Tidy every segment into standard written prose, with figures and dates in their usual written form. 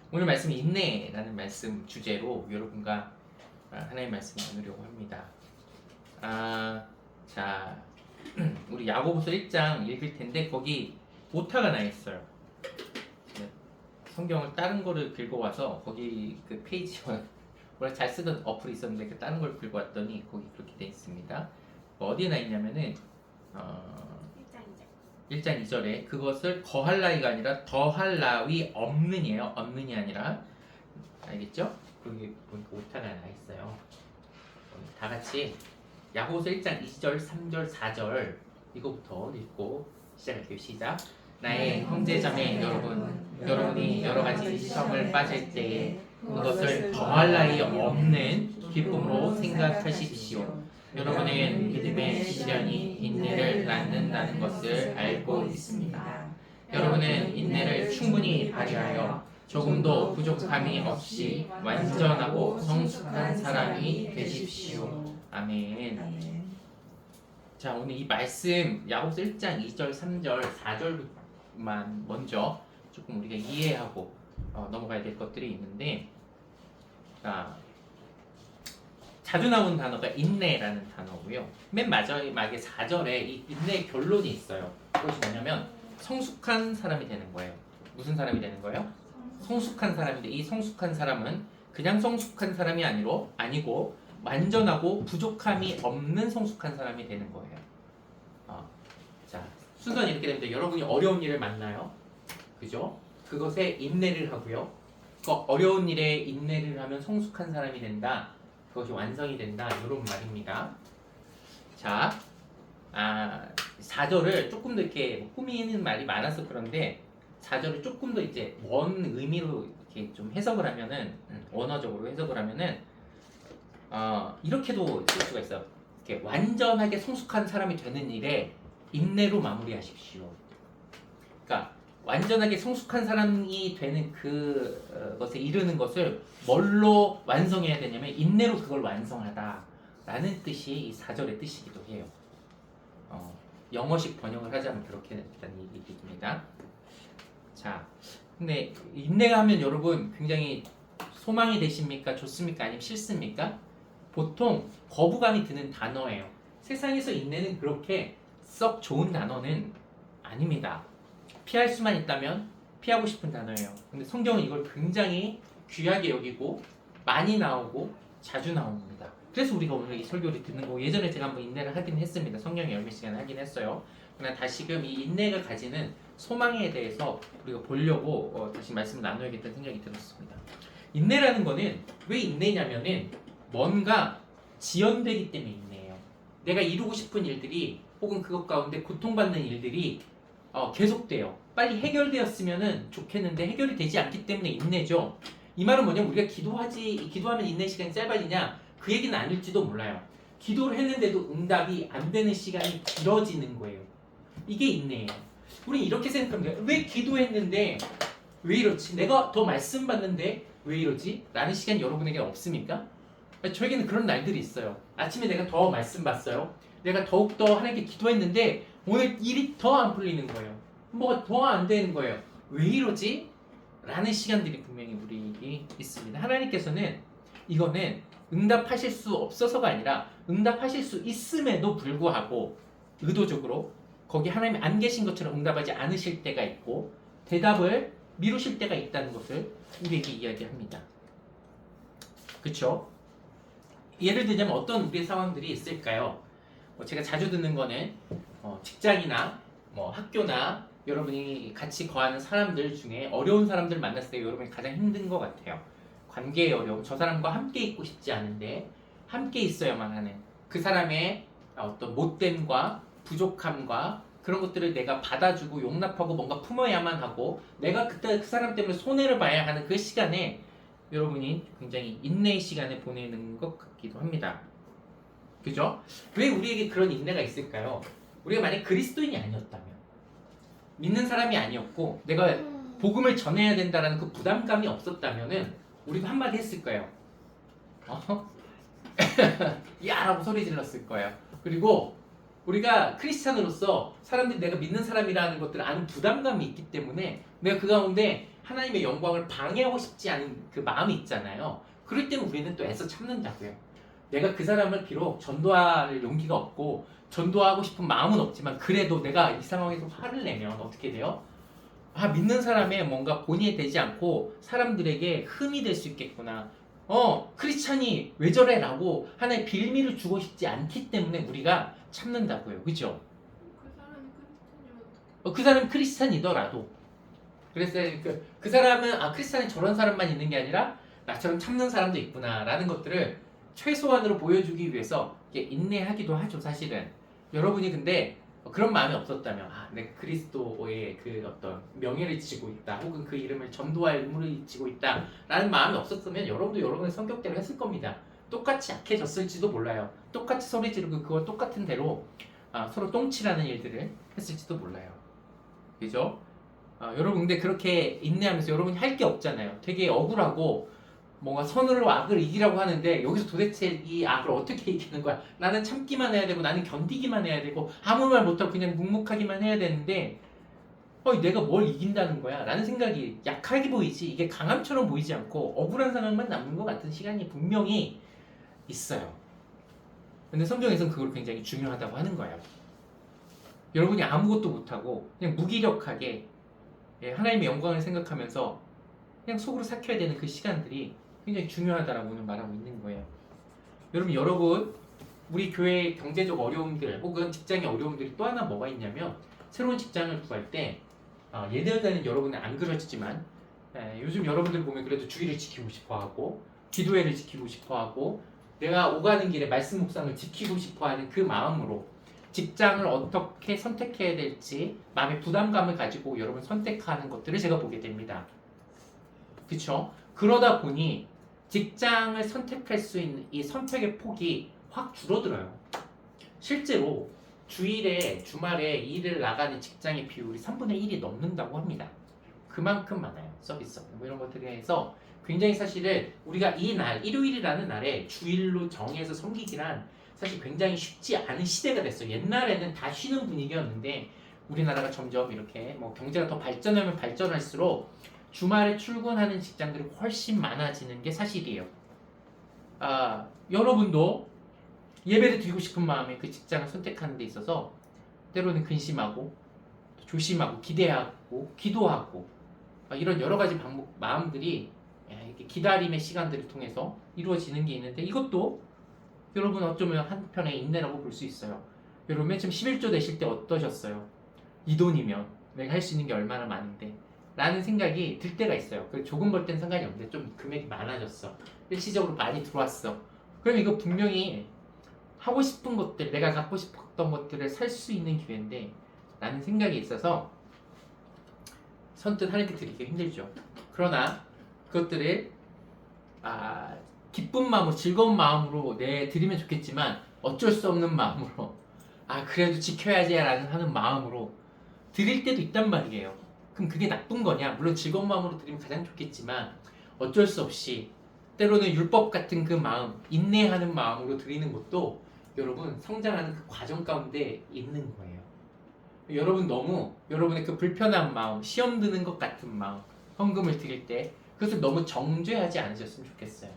오늘 말씀 인내라는 말씀 주제로 여러분과 하나님의 말씀을 나누려고 합니다. 자, 우리 야고보서 1장 읽을 텐데 거기 오타가 나 있어요. 성경을 다른 거를 긁어와서 거기 그 페이지 원래 잘 쓰던 어플이 있었는데 그 다른 걸 긁어왔더니 거기 그렇게 돼 있습니다. 어디에 나 있냐면은 1장 2절에 그것을 거할 나위가 아니라 더할 나위 없느니에요. 없느니 아니라 알겠죠? 거기 보니까 오타가 나 있어요. 다 같이 야고보서 1장 2절, 3절, 4절 이거부터 읽고 시작할게요. 시작. 나의 형제자매 여러분이 여러 가지 시험을 빠질 때에 그것을 더할 나위 없는 기쁨으로 생각하십시오. 여러분은 믿음의 시련이 인내를 낳는다는 것을 알고 있습니다. 여러분은 인내를 충분히 발휘하여 조금도 부족함이 없이 완전하고 성숙한 사람이 되십시오. 아멘. 자, 오늘 이 말씀 야고보서 1장 2절, 3절, 4절만 먼저 조금 우리가 이해하고 넘어가야 될 것들이 있는데, 자주 나오는 단어가 인내라는 단어고요. 맨 마지막에 4절에 이 인내의 결론이 있어요. 그것이 뭐냐면 성숙한 사람이 되는 거예요. 무슨 사람이 되는 거예요? 성숙한 사람인데 이 성숙한 사람은 그냥 성숙한 사람이 아니고 완전하고 부족함이 없는 성숙한 사람이 되는 거예요. 자, 순서는 이렇게 됩니다. 여러분이 어려운 일을 만나요. 그죠? 그것에 인내를 하고요. 그 어려운 일에 인내를 하면 성숙한 사람이 된다. 그것이 완성이 된다. 이런 말입니다. 자, 4절을 조금 더 이렇게 꾸미는 말이 많아서 그런데 4절을 조금 더 이제 먼 의미로 이렇게 좀 해석을 하면은 원어적으로 해석을 하면은 이렇게도 쓸 수가 있어요. 이렇게 완전하게 성숙한 사람이 되는 일에 인내로 마무리하십시오. 그러니까 완전하게 성숙한 사람이 되는 그것에 이르는 것을 뭘로 완성해야 되냐면 인내로 그걸 완성하다라는 뜻이 이 4절의 뜻이기도 해요. 영어식 번역을 하자면 그렇게 된다는 얘기입니다. 자, 근데 인내가 하면 여러분 굉장히 소망이 되십니까? 좋습니까? 아니면 싫습니까? 보통 거부감이 드는 단어예요. 세상에서 인내는 그렇게 썩 좋은 단어는 아닙니다. 피할 수만 있다면 피하고 싶은 단어예요. 근데 성경은 이걸 굉장히 귀하게 여기고 많이 나오고 자주 나옵니다. 그래서 우리가 오늘 이 설교를 듣는 거고, 예전에 제가 한번 인내를 하긴 했습니다. 성경의 열매 시간을 하긴 했어요. 그러나 다시금 이 인내가 가지는 소망에 대해서 우리가 보려고 다시 말씀을 나눠야겠다는 생각이 들었습니다. 인내라는 거는 왜 인내냐면은 뭔가 지연되기 때문에 인내예요. 내가 이루고 싶은 일들이 혹은 그것 가운데 고통받는 일들이 계속돼요. 빨리 해결되었으면 좋겠는데 해결이 되지 않기 때문에 인내죠. 이 말은 뭐냐면 우리가 기도하면 인내 시간이 짧아지냐? 그 얘기는 아닐지도 몰라요. 기도를 했는데도 응답이 안 되는 시간이 길어지는 거예요. 이게 인내예요. 우리 이렇게 생각합니다. 왜 기도했는데 왜 이렇지? 내가 더 말씀 받는데 왜 이러지? 라는 시간이 여러분에게 없습니까? 저에게는 그런 날들이 있어요. 아침에 내가 더 말씀 받았어요. 내가 더욱더 하나님께 기도했는데 오늘 일이 더 안 풀리는 거예요. 뭐가 더 안 되는 거예요. 왜 이러지? 라는 시간들이 분명히 우리에게 있습니다. 하나님께서는 이거는 응답하실 수 없어서가 아니라 응답하실 수 있음에도 불구하고 의도적으로 거기 하나님이 안 계신 것처럼 응답하지 않으실 때가 있고 대답을 미루실 때가 있다는 것을 우리에게 이야기합니다. 그렇죠? 예를 들자면 어떤 우리의 상황들이 있을까요? 제가 자주 듣는 거는 직장이나 학교나 여러분이 같이 거하는 사람들 중에 어려운 사람들 만났을 때 여러분이 가장 힘든 것 같아요. 관계의 어려움, 저 사람과 함께 있고 싶지 않은데 함께 있어야만 하는 그 사람의 어떤 못됨과 부족함과 그런 것들을 내가 받아주고 용납하고 뭔가 품어야만 하고 내가 그때 그 사람 때문에 손해를 봐야 하는 그 시간에 여러분이 굉장히 인내의 시간을 보내는 것 같기도 합니다. 그죠? 왜 우리에게 그런 인내가 있을까요? 우리가 만약 그리스도인이 아니었다면, 믿는 사람이 아니었고 내가 복음을 전해야 된다는 그 부담감이 없었다면은 우리도 한마디 했을 거예요. 야! 라고 소리 질렀을 거예요. 그리고 우리가 크리스찬으로서 사람들이 내가 믿는 사람이라는 것들을 아는 부담감이 있기 때문에 내가 그 가운데 하나님의 영광을 방해하고 싶지 않은 그 마음이 있잖아요. 그럴 때는 우리는 또 애써 참는다고요. 내가 그 사람을 비록 전도할 용기가 없고 전도하고 싶은 마음은 없지만 그래도 내가 이 상황에서 화를 내면 어떻게 돼요? 아, 믿는 사람의 뭔가 본이 되지 않고 사람들에게 흠이 될 수 있겠구나. 크리스찬이 왜 저래? 라고 하나의 빌미를 주고 싶지 않기 때문에 우리가 참는다고요. 그죠? 그 사람이 크리스찬이면 그 사람은 크리스찬이더라도. 그래서 그 사람은, 크리스찬이 저런 사람만 있는 게 아니라 나처럼 참는 사람도 있구나. 라는 것들을 최소한으로 보여주기 위해서 인내하기도 하죠, 사실은. 여러분이 근데 그런 마음이 없었다면, 내 그리스도의 그 어떤 명예를 지고 있다, 혹은 그 이름을 전도할 의무를 지고 있다, 라는 마음이 없었으면 여러분도 여러분의 성격대로 했을 겁니다. 똑같이 약해졌을지도 몰라요. 똑같이 소리 지르고 그거 똑같은 대로 서로 똥칠하는 일들을 했을지도 몰라요. 그죠? 여러분, 근데 그렇게 인내하면서 여러분이 할 게 없잖아요. 되게 억울하고, 뭔가 선으로 악을 이기라고 하는데 여기서 도대체 이 악을 어떻게 이기는 거야? 나는 참기만 해야 되고 나는 견디기만 해야 되고 아무 말 못하고 그냥 묵묵하기만 해야 되는데 내가 뭘 이긴다는 거야? 라는 생각이 약하게 보이지 이게 강함처럼 보이지 않고 억울한 상황만 남는 것 같은 시간이 분명히 있어요. 근데 성경에서는 그걸 굉장히 중요하다고 하는 거예요. 여러분이 아무것도 못하고 그냥 무기력하게 하나님의 영광을 생각하면서 그냥 속으로 삭혀야 되는 그 시간들이 굉장히 중요하다라고 오늘 말하고 있는 거예요. 여러분, 우리 교회의 경제적 어려움들 혹은 직장의 어려움들이 또 하나 뭐가 있냐면 새로운 직장을 구할 때 예전에는 여러분은 안 그러시지만 요즘 여러분들 보면 그래도 주의를 지키고 싶어하고 기도회를 지키고 싶어하고 내가 오가는 길에 말씀 묵상을 지키고 싶어하는 그 마음으로 직장을 어떻게 선택해야 될지 마음의 부담감을 가지고 여러분 선택하는 것들을 제가 보게 됩니다. 그쵸? 그러다 보니 직장을 선택할 수 있는 이 선택의 폭이 확 줄어들어요. 실제로 주말에 일을 나가는 직장의 비율이 3분의 1이 넘는다고 합니다. 그만큼 많아요. 서비스 뭐 이런 것들에 해서 굉장히 사실은 우리가 이 날, 일요일이라는 날에 주일로 정해서 섬기기란 사실 굉장히 쉽지 않은 시대가 됐어요. 옛날에는 다 쉬는 분위기였는데 우리나라가 점점 이렇게 뭐 경제가 더 발전하면 발전할수록 주말에 출근하는 직장들이 훨씬 많아지는 게 사실이에요. 여러분도 예배를 드리고 싶은 마음에 그 직장을 선택하는 데 있어서 때로는 근심하고 조심하고 기대하고 기도하고 이런 여러 가지 마음들이 이렇게 기다림의 시간들을 통해서 이루어지는 게 있는데 이것도 여러분 어쩌면 한편의 인내라고 볼 수 있어요. 여러분 맨 처음 11조 되실 때 어떠셨어요? 이 돈이면 내가 할 수 있는 게 얼마나 많은데 라는 생각이 들 때가 있어요. 조금 벌 땐 상관이 없는데 좀 금액이 많아졌어. 일시적으로 많이 들어왔어. 그럼 이거 분명히 하고 싶은 것들, 내가 갖고 싶었던 것들을 살 수 있는 기회인데 라는 생각이 있어서 선뜻 하나님께 드리기 힘들죠. 그러나 그것들을 기쁜 마음으로 즐거운 마음으로 드리면 좋겠지만 어쩔 수 없는 마음으로 그래도 지켜야지 하는 마음으로 드릴 때도 있단 말이에요. 그럼 그게 나쁜 거냐? 물론 즐거운 마음으로 드리면 가장 좋겠지만 어쩔 수 없이 때로는 율법 같은 그 마음, 인내하는 마음으로 드리는 것도 여러분 성장하는 그 과정 가운데 있는 거예요. 여러분의 그 불편한 마음, 시험 드는 것 같은 마음, 헌금을 드릴 때 그것을 너무 정죄하지 않으셨으면 좋겠어요.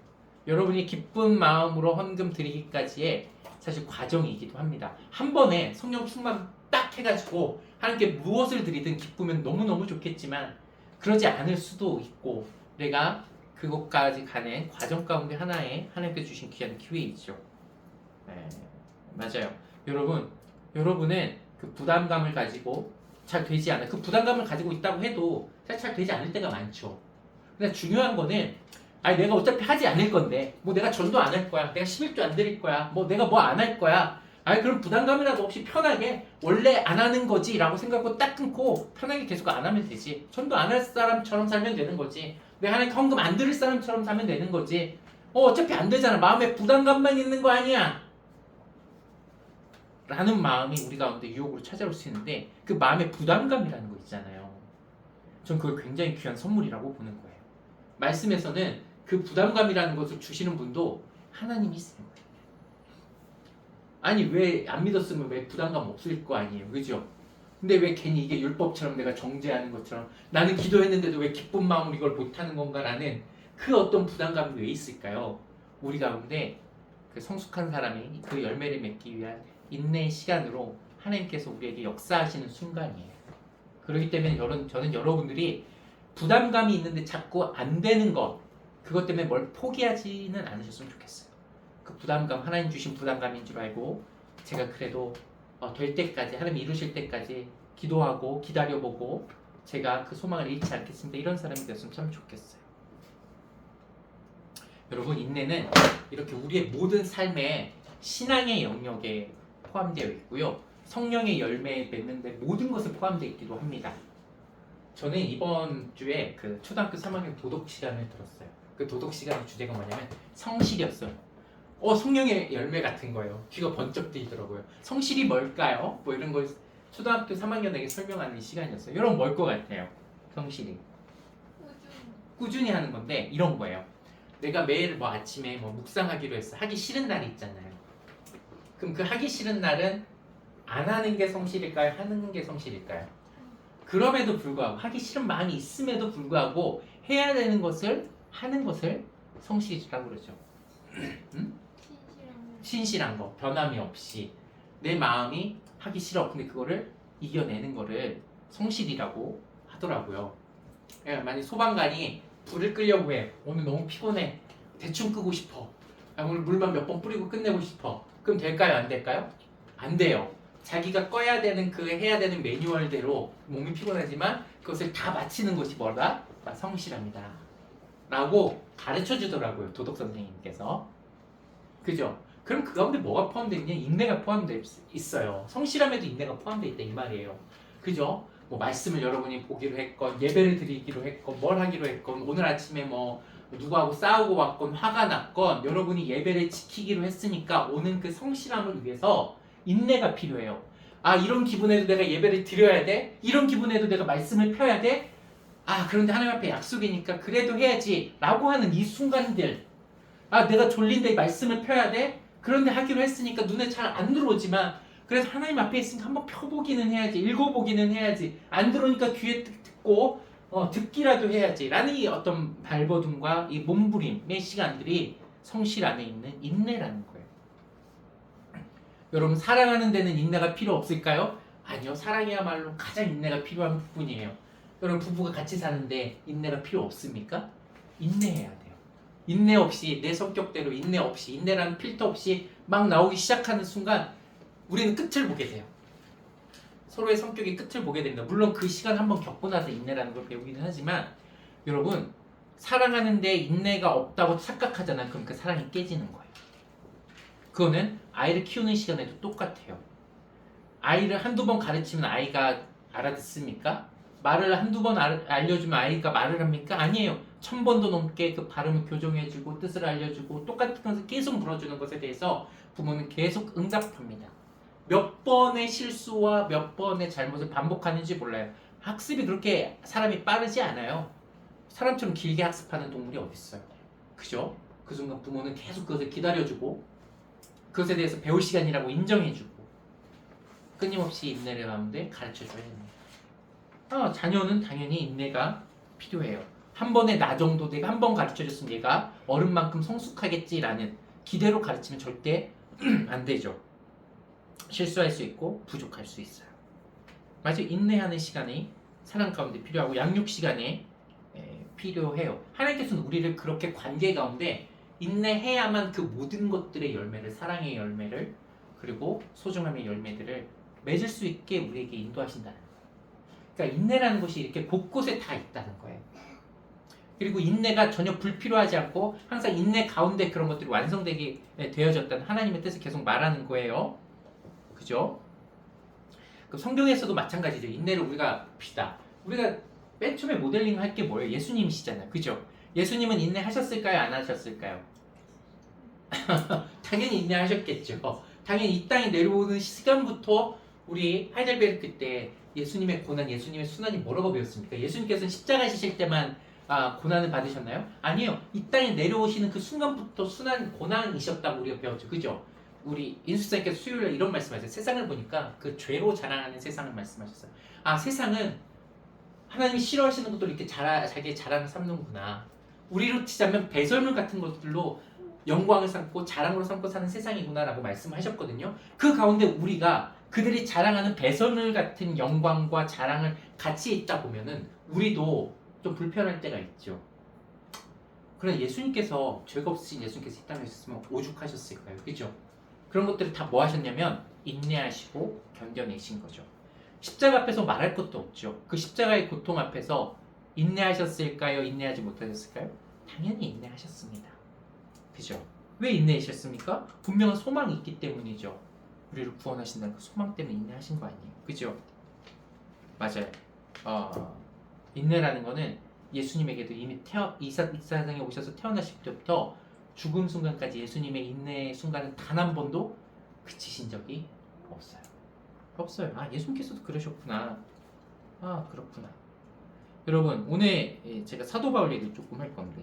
여러분이 기쁜 마음으로 헌금 드리기까지의 사실 과정이기도 합니다. 한 번에 성령 충만 딱 해가지고 하나님께 무엇을 드리든 기쁘면 너무너무 좋겠지만 그러지 않을 수도 있고 내가 그것까지 가는 과정 가운데 하나의 하나님께 주신 귀한 기회이죠. 맞아요. 여러분은 그 부담감을 가지고 잘 되지 않아요. 그 부담감을 가지고 있다고 해도 잘 되지 않을 때가 많죠. 근데 중요한 거는 내가 어차피 하지 않을 건데 뭐 내가 전도 안 할 거야. 내가 11조 안 드릴 거야. 뭐 내가 뭐 안 할 거야. 그럼 부담감이라도 없이 편하게 원래 안 하는 거지 라고 생각하고 딱 끊고 편하게 계속 안 하면 되지. 전도 안 할 사람처럼 살면 되는 거지. 내가 하나님 헌금 안 드릴 사람처럼 살면 되는 거지. 어차피 안 되잖아. 마음에 부담감만 있는 거 아니야 라는 마음이 우리 가운데 유혹으로 찾아올 수 있는데 그 마음의 부담감이라는 거 있잖아요. 전 그걸 굉장히 귀한 선물이라고 보는 거예요. 말씀에서는 그 부담감이라는 것을 주시는 분도 하나님이세요. 왜 안 믿었으면 왜 부담감 없을 거 아니에요. 그죠? 근데 왜 괜히 이게 율법처럼 내가 정죄하는 것처럼 나는 기도했는데도 왜 기쁜 마음으로 이걸 못하는 건가라는 그 어떤 부담감이 왜 있을까요? 우리 가운데 그 성숙한 사람이 그 열매를 맺기 위한 인내의 시간으로 하나님께서 우리에게 역사하시는 순간이에요. 그렇기 때문에 저는 여러분들이 부담감이 있는데 자꾸 안 되는 것 그것 때문에 뭘 포기하지는 않으셨으면 좋겠어요. 그 부담감 하나님 주신 부담감인 줄 알고 제가 그래도 될 때까지 하나님 이루실 때까지 기도하고 기다려보고 제가 그 소망을 잃지 않겠습니다. 이런 사람이 됐으면 참 좋겠어요. 여러분 인내는 이렇게 우리의 모든 삶의 신앙의 영역에 포함되어 있고요. 성령의 열매에 맺는데 모든 것을 포함되어 있기도 합니다. 저는 이번 주에 그 초등학교 3학년 도덕 시간을 들었어요. 그 도덕 시간의 주제가 뭐냐면 성실이었어요. 성령의 열매 같은 거예요. 귀가 번쩍 뜨이더라고요. 성실이 뭘까요? 뭐 이런 걸 초등학교 3학년에게 설명하는 시간이었어요. 여러분 뭘 것 같아요? 성실이 꾸준히 하는 건데 이런 거예요. 내가 매일 뭐 아침에 뭐 묵상하기로 했어. 하기 싫은 날이 있잖아요. 그럼 그 하기 싫은 날은 안 하는 게 성실일까요? 하는 게 성실일까요? 그럼에도 불구하고 하기 싫은 마음이 있음에도 불구하고 해야 되는 것을 하는 것을 성실이라고 그러죠. 신실한 거, 변함이 없이 내 마음이 하기 싫어. 근데 그거를 이겨내는 거를 성실이라고 하더라고요. 만약 소방관이 불을 끄려고 해. 오늘 너무 피곤해. 대충 끄고 싶어. 오늘 물만 몇 번 뿌리고 끝내고 싶어. 그럼 될까요? 안 될까요? 안 돼요. 자기가 꺼야 되는 그 해야 되는 매뉴얼대로 몸이 피곤하지만 그것을 다 마치는 것이 뭐다? 성실합니다. 라고 가르쳐 주더라고요. 도덕 선생님께서. 그죠? 그럼 그 가운데 뭐가 포함되어 있냐? 인내가 포함되어 있어요. 성실함에도 인내가 포함되어 있다 이 말이에요. 그죠? 뭐 말씀을 여러분이 보기로 했건 예배를 드리기로 했건 뭘 하기로 했건 오늘 아침에 뭐 누구하고 싸우고 왔건 화가 났건 여러분이 예배를 지키기로 했으니까 오는 그 성실함을 위해서 인내가 필요해요. 이런 기분에도 내가 예배를 드려야 돼? 이런 기분에도 내가 말씀을 펴야 돼? 그런데 하나님 앞에 약속이니까 그래도 해야지 라고 하는 이 순간들 내가 졸린데 말씀을 펴야 돼? 그런데 하기로 했으니까 눈에 잘 안 들어오지만 그래서 하나님 앞에 있으니까 한번 펴보기는 해야지 읽어보기는 해야지 안 들어오니까 귀에 듣고 듣기라도 해야지 라는 이 어떤 발버둥과 이 몸부림의 시간들이 성실 안에 있는 인내라는 거예요. 여러분 사랑하는 데는 인내가 필요 없을까요? 아니요. 사랑이야말로 가장 인내가 필요한 부분이에요. 여러분 부부가 같이 사는데 인내가 필요 없습니까? 인내해야 돼요. 인내 없이 내 성격대로 인내 없이 인내라는 필터 없이 막 나오기 시작하는 순간 우리는 끝을 보게 돼요. 서로의 성격의 끝을 보게 됩니다. 물론 그 시간 한번 겪고 나서 인내라는 걸 배우기는 하지만 여러분 사랑하는데 인내가 없다고 착각하잖아요. 그럼 그 사랑이 깨지는 거예요. 그거는 아이를 키우는 시간에도 똑같아요. 아이를 한두 번 가르치면 아이가 알아듣습니까? 말을 한두 번 알려주면 아이가 말을 합니까? 아니에요. 1000번도 넘게 그 발음을 교정해주고 뜻을 알려주고 똑같은 것을 계속 물어주는 것에 대해서 부모는 계속 응답합니다. 몇 번의 실수와 몇 번의 잘못을 반복하는지 몰라요. 학습이 그렇게 사람이 빠르지 않아요. 사람처럼 길게 학습하는 동물이 어디 있어요? 그죠? 그 순간 부모는 계속 그것을 기다려주고 그것에 대해서 배울 시간이라고 인정해주고 끊임없이 인내를 가운데 가르쳐줘야 됩니다. 자녀는 당연히 인내가 필요해요. 한 번에 나 정도 내가 한 번 가르쳐줬으면 얘가 어른만큼 성숙하겠지라는 기대로 가르치면 절대 안 되죠. 실수할 수 있고 부족할 수 있어요. 마치 인내하는 시간이 사랑 가운데 필요하고 양육 시간에 필요해요. 하나님께서는 우리를 그렇게 관계 가운데 인내해야만 그 모든 것들의 열매를 사랑의 열매를 그리고 소중함의 열매들을 맺을 수 있게 우리에게 인도하신다는 거예요. 그러니까 인내라는 것이 이렇게 곳곳에 다 있다는 거예요. 그리고 인내가 전혀 불필요하지 않고 항상 인내 가운데 그런 것들이 완성되게 되어졌다는 하나님의 뜻을 계속 말하는 거예요. 그죠? 그 성경에서도 마찬가지죠. 인내를 우리가 봅시다. 우리가 맨 처음에 모델링 할 게 뭐예요? 예수님이시잖아요. 그죠? 예수님은 인내하셨을까요? 안 하셨을까요? 당연히 인내하셨겠죠. 당연히 이 땅에 내려오는 시간부터 우리 하이델베르크 때 예수님의 고난, 예수님의 순환이 뭐라고 배웠습니까? 예수님께서는 십자가 지실 때만 고난을 받으셨나요? 아니에요. 이 땅에 내려오시는 그 순간부터 순환 고난이셨다고 우리가 배웠죠. 그죠? 우리 인수사님께서 수요일에 이런 말씀하셨어요. 세상을 보니까 그 죄로 자랑하는 세상을 말씀하셨어요. 아, 세상은 하나님이 싫어하시는 것들을 이렇게 자기의 자랑을 삼는구나. 우리로 치자면 배설물 같은 것들로 영광을 삼고 자랑으로 삼고 사는 세상이구나라고 말씀하셨거든요. 그 가운데 우리가 그들이 자랑하는 배설물 같은 영광과 자랑을 같이 있다 보면은 우리도 좀 불편할 때가 있죠. 그러나 예수님께서 죄가 없으신 예수님께서 이 땅에 있었으면 오죽하셨을까요? 그죠? 그런 것들을 다 뭐 하셨냐면 인내하시고 견뎌내신 거죠. 십자가 앞에서 말할 것도 없죠. 그 십자가의 고통 앞에서 인내하셨을까요? 인내하지 못하셨을까요? 당연히 인내하셨습니다. 그죠? 왜 인내하셨습니까? 분명한 소망이 있기 때문이죠. 우리를 구원하신다는 그 소망 때문에 인내하신 거 아니에요? 그죠? 맞아요. 인내라는 거는 예수님에게도 이미 이 세상에 오셔서 태어나실 때부터 죽음 순간까지 예수님의 인내의 순간은 단 한 번도 그치신 적이 없어요. 없어요. 아, 예수님께서도 그러셨구나. 아, 그렇구나. 여러분, 오늘 제가 사도 바울 얘기 조금 할 건데,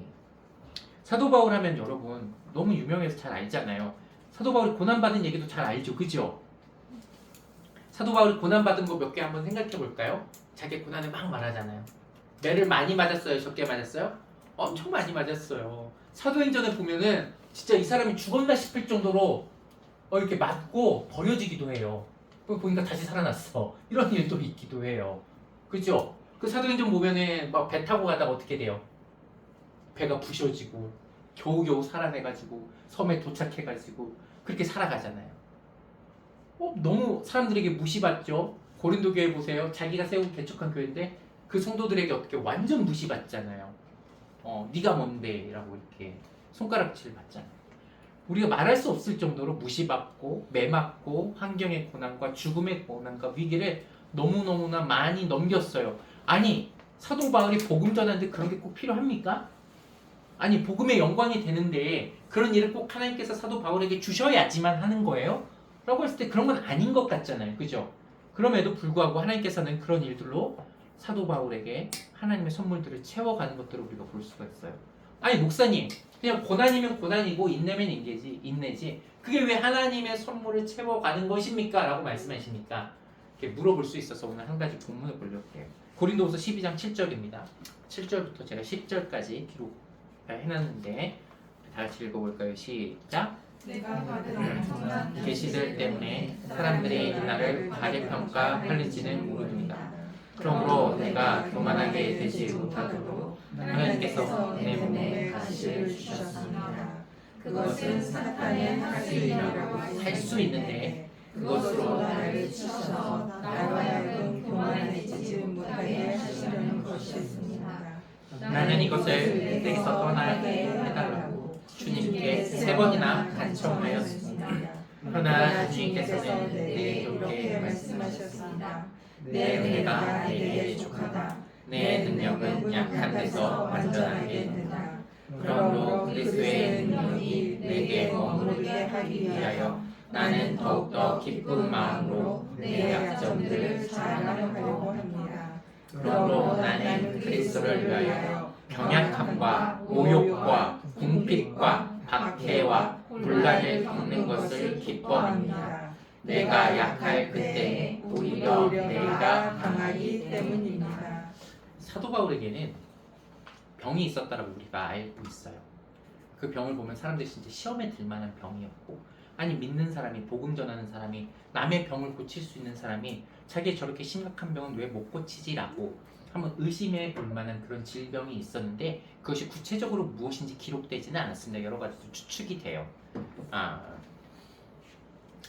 사도 바울 하면 여러분 너무 유명해서 잘 알잖아요. 사도 바울이 고난받은 얘기도 잘 알죠. 그죠? 사도 바울이 고난받은 거 몇 개 한번 생각해 볼까요? 자기 고난을 막 말하잖아요. 매를 많이 맞았어요? 적게 맞았어요? 엄청 많이 맞았어요. 사도행전에 보면은 진짜 이 사람이 죽었나 싶을 정도로 이렇게 맞고 버려지기도 해요. 보니까 다시 살아났어. 이런 일도 있기도 해요. 그죠? 그 사도행전 보면은 막 배 타고 가다가 어떻게 돼요? 배가 부셔지고 겨우겨우 살아내가지고 섬에 도착해가지고 그렇게 살아가잖아요. 너무 사람들에게 무시받죠? 고린도 교회 보세요. 자기가 세우고 개척한 교회인데 그 성도들에게 어떻게 완전 무시받잖아요. 네가 뭔데? 라고 이렇게 손가락질 받잖아요. 우리가 말할 수 없을 정도로 무시받고 매맞고 환경의 고난과 죽음의 고난과 위기를 너무너무나 많이 넘겼어요. 아니, 사도 바울이 복음 전하는데 그런 게 꼭 필요합니까? 아니, 복음의 영광이 되는데 그런 일을 꼭 하나님께서 사도 바울에게 주셔야지만 하는 거예요? 라고 했을 때 그런 건 아닌 것 같잖아요. 그죠? 그럼에도 불구하고 하나님께서는 그런 일들로 사도 바울에게 하나님의 선물들을 채워가는 것들을 우리가 볼 수가 있어요. 아니, 목사님, 그냥 고난이면 고난이고 인내면 인내지 그게 왜 하나님의 선물을 채워가는 것입니까? 라고 말씀하시니까 이렇게 물어볼 수 있어서 오늘 한 가지 본문을 보려고요. 고린도후서 12장 7절입니다. 7절부터 제가 10절까지 기록해놨는데 다 같이 읽어볼까요? 시작! 내가 받은 엄청난 계시들 때문에 사람들이 나를 가리평가할는지는 모릅니다. 그러므로 내가 교만하게 되지 못하도록 하나님께서 내 몸에 가시를 주셨습니다. 그것은 사탄의 학술이라고 할 수 있는데 그것으로 나를 치셔서 나로 하여금 교만해지지 못하게 하시려는 것이었습니다. 나는 이것을 내게서 떠나게 해달라고 주님께 3번이나 간청하였습니다. 그러나 주님께서는 내게 이렇게 말씀하셨습니다. 내 은혜가 내게 족하다. 내 능력은 약한 데서 완전하게 된다. 그러므로 그리스도의 능력이 내게 머무르게 하기 위하여 나는 더욱더 기쁜 마음으로 내 약점들을 자랑하려고 합니다. 그러므로 나는 그리스도를 위하여 병약함과 모욕과 궁핍과 박해와 곤란을 겪는 것을 기뻐합니다. 내가 약할 그때 오히려 내가 강하기 때문입니다. 사도 바울에게는 병이 있었다라고 우리가 알고 있어요. 그 병을 보면 사람들이 진짜 시험에 들 만한 병이었고, 아니 믿는 사람이, 복음 전하는 사람이, 남의 병을 고칠 수 있는 사람이 자기 저렇게 심각한 병은 왜 못 고치지라고 한번 의심해 볼 만한 그런 질병이 있었는데 그것이 구체적으로 무엇인지 기록되지는 않았습니다. 여러 가지 추측이 돼요.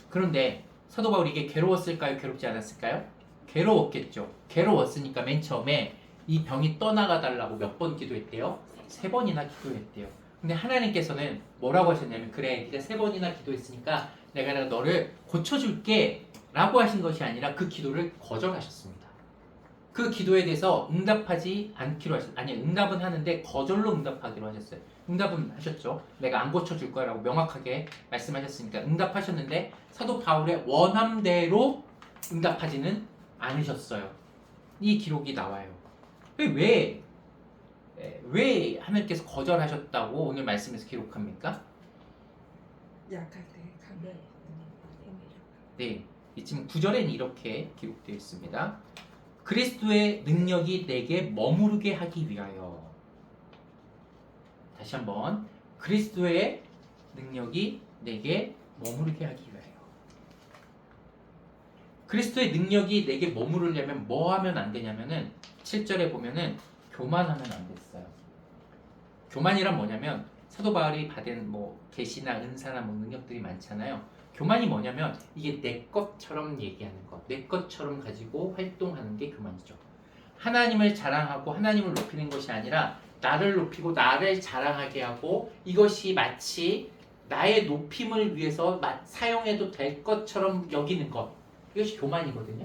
그런데 사도 바울이 이게 괴로웠을까요? 괴롭지 않았을까요? 괴로웠겠죠. 괴로웠으니까 맨 처음에 이 병이 떠나가 달라고 몇 번 기도했대요? 3번이나 기도했대요. 근데 하나님께서는 뭐라고 하셨냐면, 그래, 네가 3번이나 기도했으니까 내가 너를 고쳐줄게 라고 하신 것이 아니라 그 기도를 거절하셨습니다. 그 기도에 대해서 응답하지 않기로 응답은 하는데 거절로 응답하기로 하셨어요. 응답은 하셨죠. 내가 안 고쳐줄 거야 라고 명확하게 말씀하셨으니까 응답하셨는데 사도 바울의 원함대로 응답하지는 않으셨어요. 이 기록이 나와요. 왜 하나님께서 거절하셨다고 오늘 말씀에서 기록합니까? 약할 때 강해. 네, 지금 9절에는 이렇게 기록되어 있습니다. 그리스도의 능력이 내게 머무르게 하기 위하여. 다시 한번, 그리스도의 능력이 내게 머무르게 하기 위하여. 그리스도의 능력이 내게 머무르려면 뭐 하면 안 되냐면은 7절에 보면은 교만하면 안 됐어요. 교만이란 뭐냐면 사도 바울이 받은 뭐 계시나 은사나 뭐 능력들이 많잖아요. 교만이 뭐냐면 이게 내 것처럼 얘기하는 것, 내 것처럼 가지고 활동하는 게 교만이죠. 하나님을 자랑하고 하나님을 높이는 것이 아니라 나를 높이고 나를 자랑하게 하고 이것이 마치 나의 높임을 위해서 사용해도 될 것처럼 여기는 것, 이것이 교만이거든요.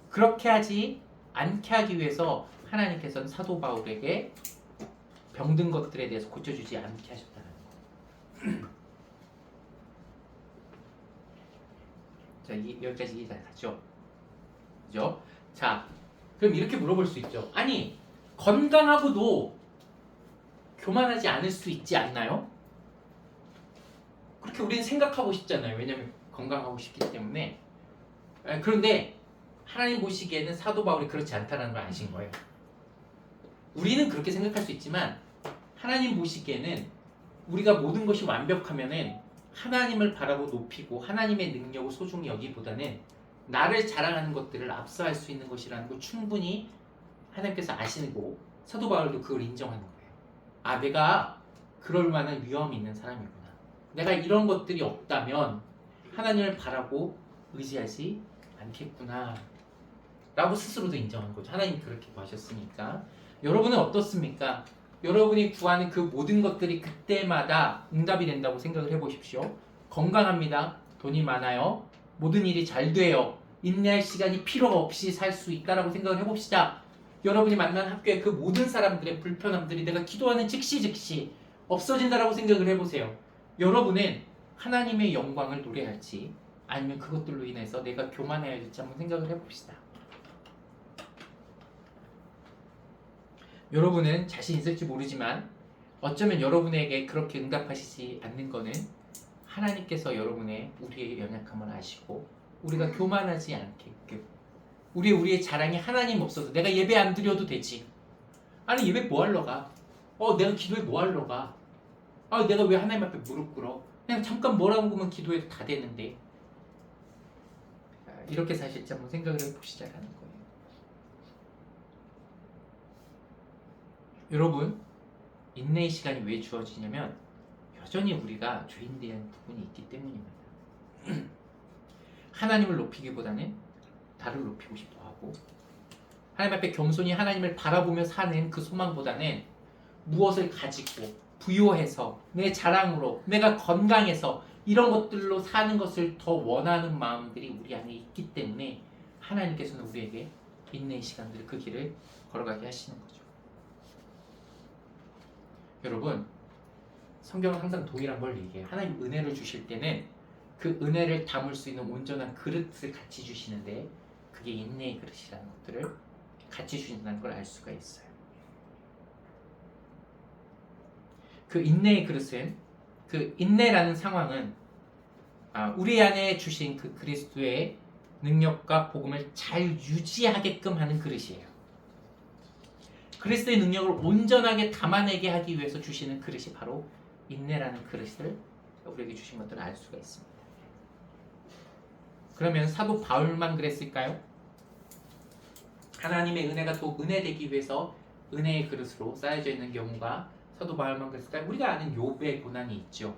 그렇게 하지 않게 하기 위해서 하나님께서는 사도 바울에게 병든 것들에 대해서 고쳐주지 않게 하셨다는 거. 자, 여기까지 이해 잘 갔죠? 그죠? 자, 그럼 이렇게 물어볼 수 있죠. 아니, 건강하고도 교만하지 않을 수 있지 않나요? 그렇게 우리는 생각하고 싶잖아요. 왜냐하면 건강하고 싶기 때문에. 그런데 하나님 보시기에는 사도 바울이 그렇지 않다는 걸 아신 거예요. 우리는 그렇게 생각할 수 있지만 하나님 보시기에는 우리가 모든 것이 완벽하면은 하나님을 바라고 높이고 하나님의 능력을 소중히 여기보다는 나를 자랑하는 것들을 압수할 수 있는 것이라는 걸 충분히 하나님께서 아시고 사도 바울도 그걸 인정하는 거예요. 아, 내가 그럴 만한 위험이 있는 사람이구나. 내가 이런 것들이 없다면 하나님을 바라고 의지하지 않겠구나 라고 스스로도 인정한 거죠. 하나님이 그렇게 구하셨으니까. 여러분은 어떻습니까? 여러분이 구하는 그 모든 것들이 그때마다 응답이 된다고 생각을 해보십시오. 건강합니다. 돈이 많아요. 모든 일이 잘 돼요. 인내할 시간이 필요가 없이 살 수 있다라고 생각을 해봅시다. 여러분이 만난 학교의 그 모든 사람들의 불편함들이 내가 기도하는 즉시 없어진다라고 생각을 해보세요. 여러분은 하나님의 영광을 노래할지 아니면 그것들로 인해서 내가 교만해야 될지 한번 생각을 해봅시다. 여러분은 자신 있을지 모르지만 어쩌면 여러분에게 그렇게 응답하시지 않는 것은 하나님께서 우리의 연약함을 아시고 우리가 교만하지 않게끔 우리의 자랑이 하나님 없어서 내가 예배 안 드려도 되지. 아니, 예배 뭐 하러 가? 내가 기도에 뭐 하러 가? 내가 왜 하나님 앞에 무릎 꿇어? 그냥 잠깐 뭐라고 하면 기도해도 다 되는데. 이렇게 사실지 한번 생각을 해보시자라는 거예요. 여러분, 인내의 시간이 왜 주어지냐면 여전히 우리가 죄인 대한 부분이 있기 때문입니다. 하나님을 높이기보다는 나를 높이고 싶어 하고 하나님 앞에 겸손히 하나님을 바라보며 사는 그 소망보다는 무엇을 가지고 부요해서 내 자랑으로 내가 건강해서 이런 것들로 사는 것을 더 원하는 마음들이 우리 안에 있기 때문에 하나님께서는 우리에게 인내의 시간들 그 길을 걸어가게 하시는 거죠. 여러분, 성경은 항상 동일한 걸 얘기해요. 하나님 은혜를 주실 때는 그 은혜를 담을 수 있는 온전한 그릇을 같이 주시는데 그게 인내의 그릇이라는 것들을 같이 주신다는 걸 알 수가 있어요. 그 인내의 그릇은, 그 인내라는 상황은 우리 안에 주신 그 그리스도의 능력과 복음을 잘 유지하게끔 하는 그릇이에요. 그리스도의 능력을 온전하게 담아내게 하기 위해서 주시는 그릇이 바로 인내라는 그릇을 우리에게 주신 것들을 알 수가 있습니다. 그러면 사도 바울만 그랬을까요? 하나님의 은혜가 또 은혜되기 위해서 은혜의 그릇으로 쌓여져 있는 경우가 사도 바울만 그랬을까요? 우리가 아는 욥의 고난이 있죠.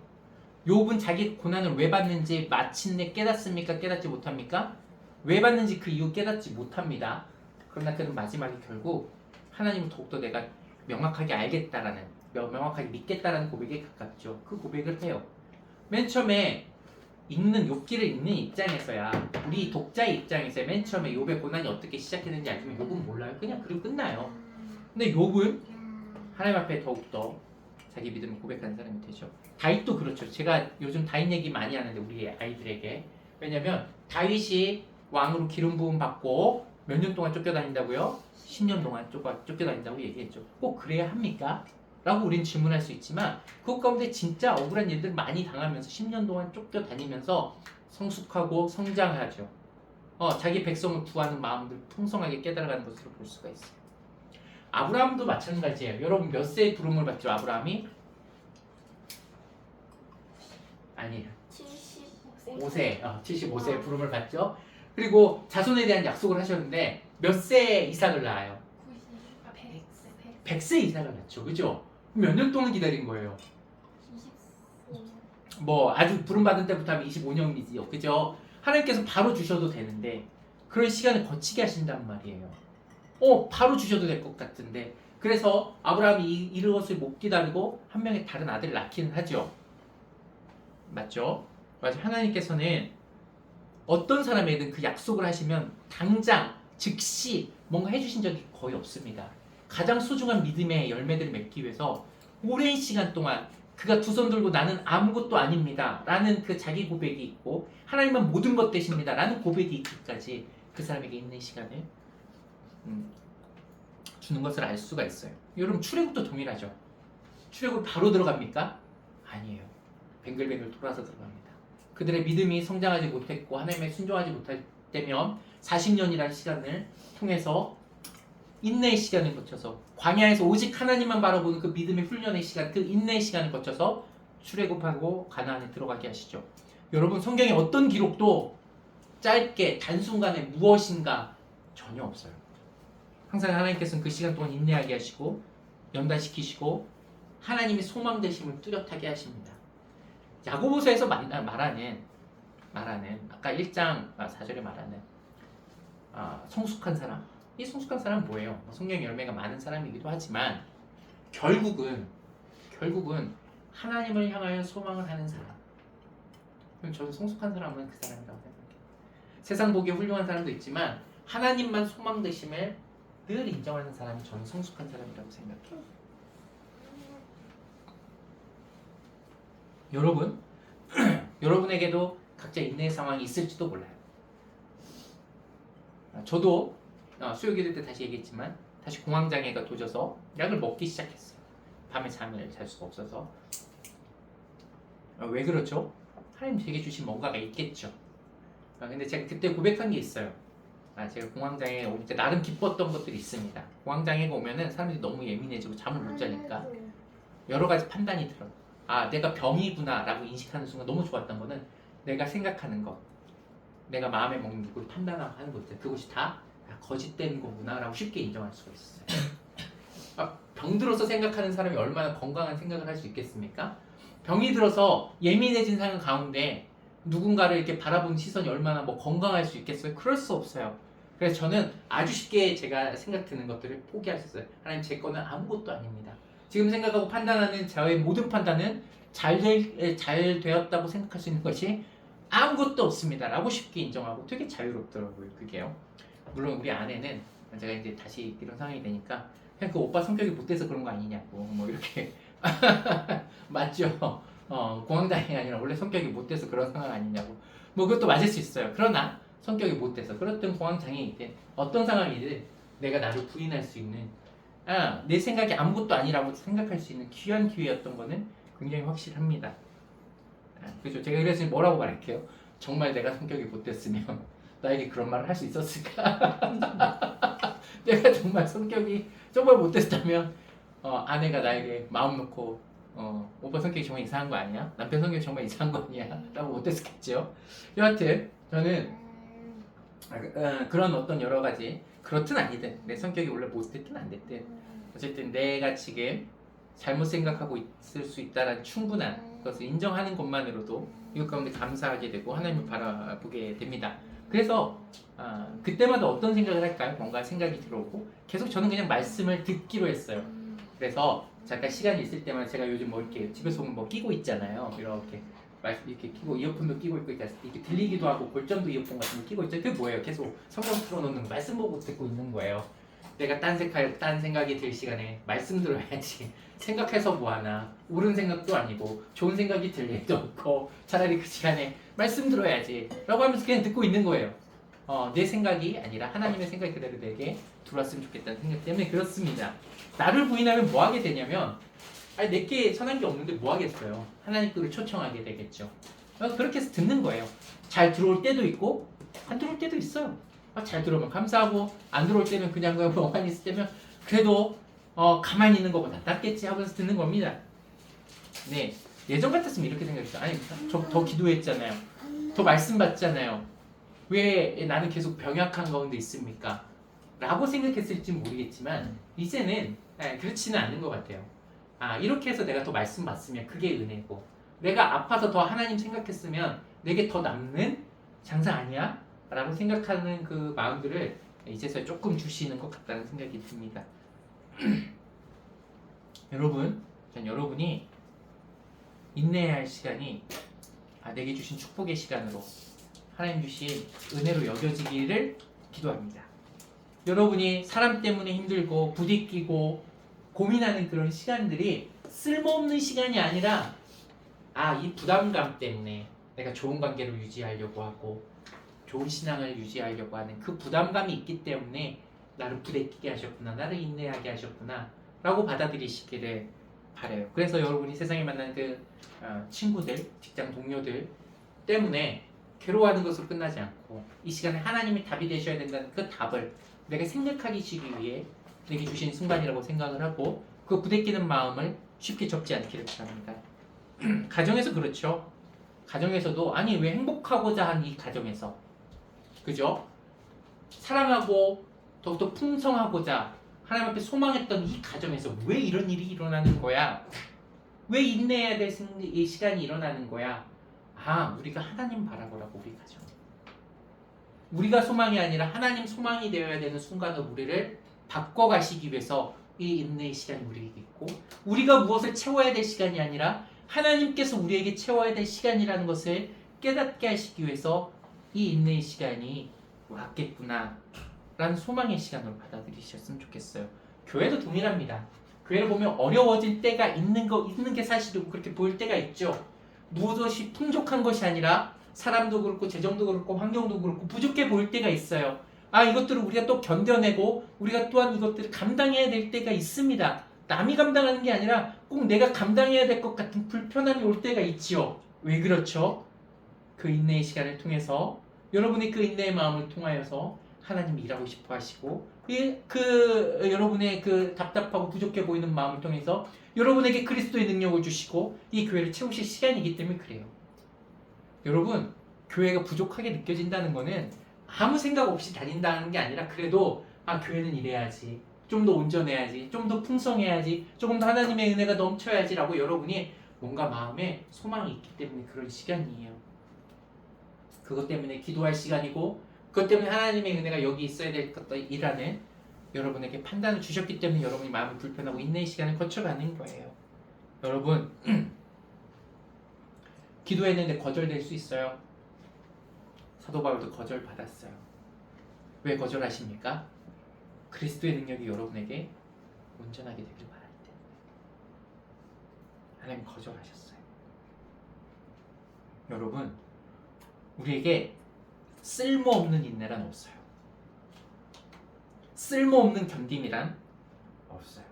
욥은 자기 고난을 왜 받는지 마침내 깨닫습니까? 깨닫지 못합니까? 왜 받는지 그 이유 깨닫지 못합니다. 그러나 그는 마지막에 결국 하나님을 더욱더 내가 명확하게 알겠다라는, 명확하게 믿겠다라는 고백에 가깝죠. 그 고백을 해요. 맨 처음에 욥기를 읽는 입장에서야, 우리 독자의 입장에서 맨 처음에 욥의 고난이 어떻게 시작했는지 알지만 욥은 몰라요. 그냥 그리고 끝나요. 근데 욥은 하나님 앞에 더욱더 자기 믿음을 고백하는 사람이 되죠. 다윗도 그렇죠. 제가 요즘 다윗 얘기 많이 하는데 우리 아이들에게, 왜냐면 다윗이 왕으로 기름 부음 받고 몇 년 동안 쫓겨다닌다고요? 10년 동안 쫓겨다닌다고 얘기했죠. 꼭 그래야 합니까? 라고 우린 질문할 수 있지만 그것 가운데 진짜 억울한 일들 많이 당하면서 10년 동안 쫓겨다니면서 성숙하고 성장하죠. 자기 백성을 구하는 마음들 풍성하게 깨달아가는 것으로 볼 수가 있어요. 아브라함도 마찬가지예요. 여러분 몇 세에 부름을 받죠? 아브라함이? 아니에요. 5세, 75세에 부름을 받죠. 그리고 자손에 대한 약속을 하셨는데 몇 세에 이삭을 낳아요? 100세 이삭을 낳죠. 그죠? 몇 년 동안 기다린 거예요? 뭐 아주 부름받은 때부터 하면 25년이지요. 그죠? 하나님께서 바로 주셔도 되는데 그런 시간을 거치게 하신단 말이에요. 바로 주셔도 될 것 같은데 그래서 아브라함이 이런 것을 못 기다리고 한 명의 다른 아들을 낳기는 하죠. 맞죠? 맞아. 하나님께서는 어떤 사람에게든 그 약속을 하시면 당장 즉시 뭔가 해주신 적이 거의 없습니다. 가장 소중한 믿음의 열매들을 맺기 위해서 오랜 시간 동안 그가 두 손 들고 나는 아무것도 아닙니다 라는 그 자기 고백이 있고 하나님은 모든 것 되십니다 라는 고백이 있기까지 그 사람에게 있는 시간을 주는 것을 알 수가 있어요. 여러분 출애굽도 동일하죠. 출애굽 바로 들어갑니까? 아니에요. 뱅글뱅글 돌아서 들어갑니다. 그들의 믿음이 성장하지 못했고 하나님의 순종하지 못할 때면 40년이라는 시간을 통해서 인내의 시간을 거쳐서 광야에서 오직 하나님만 바라보는 그 믿음의 훈련의 시간, 그 인내의 시간을 거쳐서 출애굽하고 가나안에 들어가게 하시죠. 여러분 성경에 어떤 기록도 짧게 단순간에 무엇인가 전혀 없어요. 항상 하나님께서는 그 시간 동안 인내하게 하시고 연단시키시고 하나님의 소망 되심을 뚜렷하게 하십니다. 야고보서에서 말하는 아까 1장 4절에 말하는 성숙한 사람, 이 성숙한 사람은 뭐예요? 성령 열매가 많은 사람이기도 하지만 결국은 하나님을 향하여 소망을 하는 사람. 그럼 저는 성숙한 사람은 그 사람이라고 생각해요. 세상 보기에 훌륭한 사람도 있지만 하나님만 소망 되심을 늘 인정하는 사람이 저는 성숙한 사람이라고 생각해요. 여러분, 여러분에게도 각자 인내의 상황이 있을지도 몰라요. 저도 수요기도 때 다시 얘기했지만 다시 공황장애가 도져서 약을 먹기 시작했어요. 밤에 잠을 잘 수가 없어서. 왜 그렇죠? 하나님 제게 주신 뭔가가 있겠죠. 근데 제가 그때 고백한 게 있어요. 제가 공황장애가 올 때 나름 기뻤던 것들이 있습니다. 공황장애가 오면은 사람들이 너무 예민해지고 잠을 못 자니까 여러 가지 판단이 들어요. 내가 병이구나 라고 인식하는 순간 너무 좋았던 거는 내가 생각하는 것, 내가 마음에 먹는 누구를 판단하고 하는 것들, 그것이 다 거짓된 거구나 라고 쉽게 인정할 수가 있어요. 병들어서 생각하는 사람이 얼마나 건강한 생각을 할 수 있겠습니까? 병이 들어서 예민해진 상황 가운데 누군가를 이렇게 바라보는 시선이 얼마나 건강할 수 있겠어요? 그럴 수 없어요. 그래서 저는 아주 쉽게 제가 생각 드는 것들을 포기할 수 있어요. 하나님 제 거는 아무것도 아닙니다. 지금 생각하고 판단하는 저의 모든 판단은 잘 되었다고 생각할 수 있는 것이 아무것도 없습니다 라고 쉽게 인정하고 되게 자유롭더라고요. 그게요. 물론 우리 아내는 제가 이제 다시 이런 상황이 되니까 그냥 그 오빠 성격이 못돼서 그런 거 아니냐고 이렇게 맞죠? 공황장애가 아니라 원래 성격이 못돼서 그런 상황 아니냐고 그것도 맞을 수 있어요. 그러나 성격이 못돼서 그렇든 공황장애이든 어떤 상황이든 내가 나를 부인할 수 있는 내 생각이 아무것도 아니라고 생각할 수 있는 귀한 기회였던 거는 굉장히 확실합니다. 그렇죠. 제가 그래서 뭐라고 말할게요? 정말 내가 성격이 못됐으면 나에게 그런 말을 할 수 있었을까? 내가 정말 성격이 정말 못됐다면 아내가 나에게 마음 놓고 오빠 성격이 정말 이상한 거 아니야? 남편 성격이 정말 이상한 거 아니야? 라고 못했겠죠. 여하튼 저는 그런 어떤 여러 가지 그렇든 아니든 내 성격이 원래 못됐든 안 됐든 어쨌든 내가 지금 잘못 생각하고 있을 수 있다는 충분한 것을 인정하는 것만으로도 이것 가운데 감사하게 되고 하나님을 바라보게 됩니다. 그래서 그때마다 어떤 생각을 할까요? 뭔가 생각이 들어오고 계속 저는 그냥 말씀을 듣기로 했어요. 그래서 잠깐 시간이 있을 때마다 제가 요즘 이렇게 집에서 보면 끼고 있잖아요. 이렇게 끼고 이어폰도 끼고 있고 이렇게 들리기도 하고 골전도 이어폰 같은 거 끼고 있죠. 그게 뭐예요? 계속 성경 틀어놓는 말씀 보고 듣고 있는 거예요. 내가 딴 생각이 들 시간에 말씀 들어야지. 생각해서 뭐하나. 옳은 생각도 아니고 좋은 생각이 들 일도 없고 차라리 그 시간에 말씀 들어야지 라고 하면서 그냥 듣고 있는 거예요. 내 생각이 아니라 하나님의 생각이 그대로 내게 들어왔으면 좋겠다는 생각 때문에 그렇습니다. 나를 부인하면 뭐 하게 되냐면 내게 선한 게 없는데 뭐 하겠어요. 하나님 거를 초청하게 되겠죠. 그렇게 해서 듣는 거예요. 잘 들어올 때도 있고 안 들어올 때도 있어요. 잘 들어오면 감사하고 안 들어올 때는 그냥 멍하니 있을 때면 그래도 가만히 있는 것보다 낫겠지 하면서 듣는 겁니다. 네, 예전 같았으면 이렇게 생각했죠. 아니, 저 더 기도했잖아요. 더 말씀 받잖아요. 왜 나는 계속 병약한 가운데 있습니까? 라고 생각했을지 모르겠지만 이제는 그렇지는 않은 것 같아요. 이렇게 해서 내가 더 말씀 받으면 그게 은혜고, 내가 아파서 더 하나님 생각했으면 내게 더 남는 장사 아니야? 라고 생각하는 그 마음들을 이제서야 조금 주시는 것 같다는 생각이 듭니다. 여러분, 전 여러분이 인내해야 할 시간이 내게 주신 축복의 시간으로, 하나님 주신 은혜로 여겨지기를 기도합니다. 여러분이 사람 때문에 힘들고 부딪히고 고민하는 그런 시간들이 쓸모없는 시간이 아니라 이 부담감 때문에 내가 좋은 관계를 유지하려고 하고 좋은 신앙을 유지하려고 하는 그 부담감이 있기 때문에 나를 부대끼게 하셨구나, 나를 인내하게 하셨구나 라고 받아들이시기를 바라요. 그래서 여러분이 세상에 만나는 그 친구들, 직장 동료들 때문에 괴로워하는 것으로 끝나지 않고 이 시간에 하나님이 답이 되셔야 된다는 그 답을 내가 생각하기 위해 내게 주신 순간이라고 생각을 하고 그 부대끼는 마음을 쉽게 접지 않기를 바랍니다. 가정에서 그렇죠. 가정에서도 왜 행복하고자 한 이 가정에서, 그죠? 사랑하고 더욱더 풍성하고자 하나님 앞에 소망했던 이 가정에서 왜 이런 일이 일어나는 거야? 왜 인내해야 될 이 시간이 일어나는 거야? 우리가 하나님 바라보라고. 우리 가정, 우리가 소망이 아니라 하나님 소망이 되어야 되는 순간을 우리를 바꿔가시기 위해서 이 인내의 시간이 우리에게 있고, 우리가 무엇을 채워야 될 시간이 아니라 하나님께서 우리에게 채워야 될 시간이라는 것을 깨닫게 하시기 위해서 이 인내의 시간이 왔겠구나 라는 소망의 시간으로 받아들이셨으면 좋겠어요. 교회도 동일합니다. 교회를 보면 어려워질 때가 있는 게 사실이고 그렇게 보일 때가 있죠. 무엇이 풍족한 것이 아니라 사람도 그렇고 재정도 그렇고 환경도 그렇고 부족해 보일 때가 있어요. 이것들을 우리가 또 견뎌내고 우리가 또한 이것들을 감당해야 될 때가 있습니다. 남이 감당하는 게 아니라 꼭 내가 감당해야 될 것 같은 불편함이 올 때가 있지요. 왜 그렇죠? 그 인내의 시간을 통해서 여러분이 그 인내의 마음을 통하여서 하나님이 일하고 싶어 하시고 여러분의 그 답답하고 부족해 보이는 마음을 통해서 여러분에게 그리스도의 능력을 주시고 이 교회를 채우실 시간이기 때문에 그래요. 여러분, 교회가 부족하게 느껴진다는 거는 아무 생각 없이 다닌다는 게 아니라 그래도 교회는 이래야지, 좀 더 온전해야지, 좀 더 풍성해야지, 조금 더 하나님의 은혜가 넘쳐야지 라고 여러분이 뭔가 마음에 소망이 있기 때문에 그런 시간이에요. 그것 때문에 기도할 시간이고 그것 때문에 하나님의 은혜가 여기 있어야 될 것이라는 여러분에게 판단을 주셨기 때문에 여러분이 마음이 불편하고 인내의 시간을 거쳐가는 거예요. 여러분, 기도했는데 거절될 수 있어요. 사도 바울도 거절받았어요. 왜 거절하십니까? 그리스도의 능력이 여러분에게 온전하게 되길 바랄 때 하나님 거절하셨어요. 여러분, 우리에게 쓸모없는 인내란 없어요. 쓸모없는 견딤이란 없어요.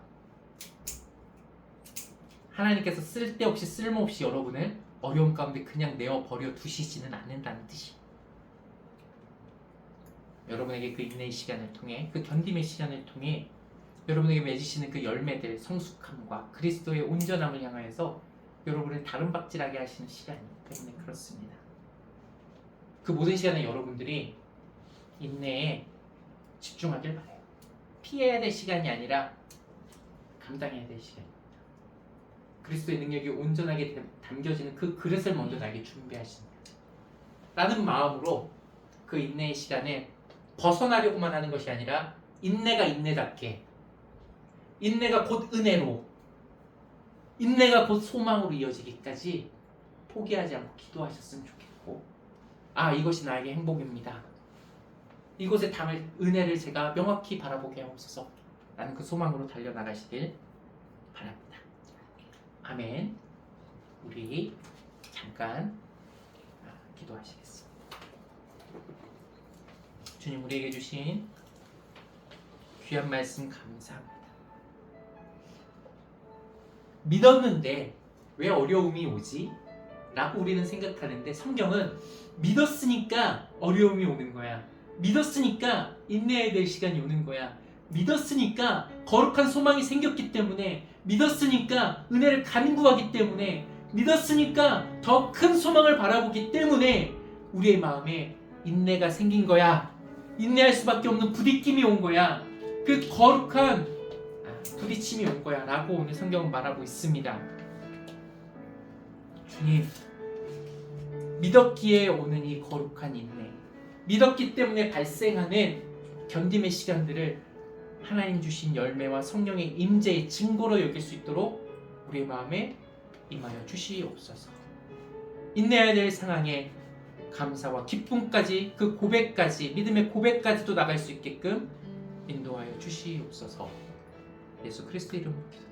하나님께서 쓸데없이 쓸모없이 여러분을 어려움 가운데 그냥 내어버려 두시지는 않는다는 뜻이. 여러분에게 그 인내의 시간을 통해, 그 견딤의 시간을 통해 여러분에게 맺으시는 그 열매들, 성숙함과 그리스도의 온전함을 향하여서 여러분을 다름박질하게 하시는 시간이기 때문에 그렇습니다. 그 모든 시간에 여러분들이 인내에 집중하길 바라요. 피해야 될 시간이 아니라 감당해야 될 시간입니다. 그리스도의 능력이 온전하게 담겨지는 그 그릇을 먼저 나에게 준비하신다 라는 마음으로 그 인내의 시간에 벗어나려고만 하는 것이 아니라 인내가 인내답게, 인내가 곧 은혜로, 인내가 곧 소망으로 이어지기까지 포기하지 않고 기도하셨으면 좋겠고, 이것이 나에게 행복입니다, 이곳에 담을 은혜를 제가 명확히 바라보게 하옵소서 라는 그 소망으로 달려나가시길 바랍니다. 아멘. 우리 잠깐 기도하시겠습니다. 주님, 우리에게 주신 귀한 말씀 감사합니다. 믿었는데 왜 어려움이 오지? 라고 우리는 생각하는데 성경은 믿었으니까 어려움이 오는 거야. 믿었으니까 인내해야 될 시간이 오는 거야. 믿었으니까 거룩한 소망이 생겼기 때문에, 믿었으니까 은혜를 간구하기 때문에, 믿었으니까 더 큰 소망을 바라보기 때문에 우리의 마음에 인내가 생긴 거야. 인내할 수밖에 없는 부딪힘이 온 거야. 그 거룩한 부딪힘이 온 거야 라고 오늘 성경은 말하고 있습니다. 주님, 믿었기에 오는 이 거룩한 인내, 믿었기 때문에 발생하는 견딤의 시간들을 하나님 주신 열매와 성령의 임재의 증거로 여길 수 있도록 우리의 마음에 임하여 주시옵소서. 인내해야 될 상황에 감사와 기쁨까지, 그 고백까지, 믿음의 고백까지도 나갈 수 있게끔 인도하여 주시옵소서. 예수 그리스도 이름으로 기도합니다.